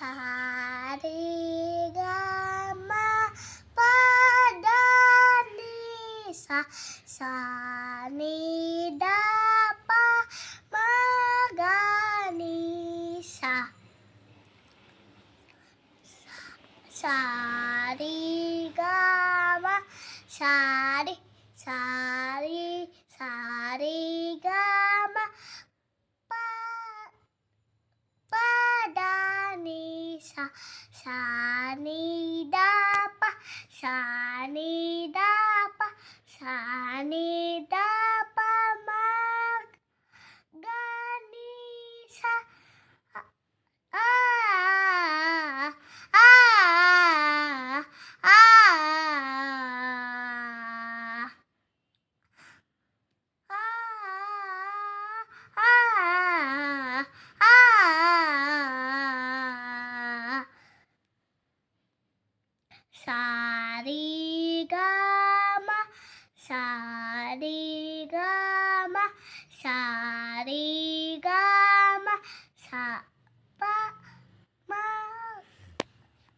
sa re ga ma pa da ni sa ni da pa ma ga ni sa re ga ma sa re ga ma pa da ni sa ni da pa ma ga ni sa a a a sa re ga ma sa re ga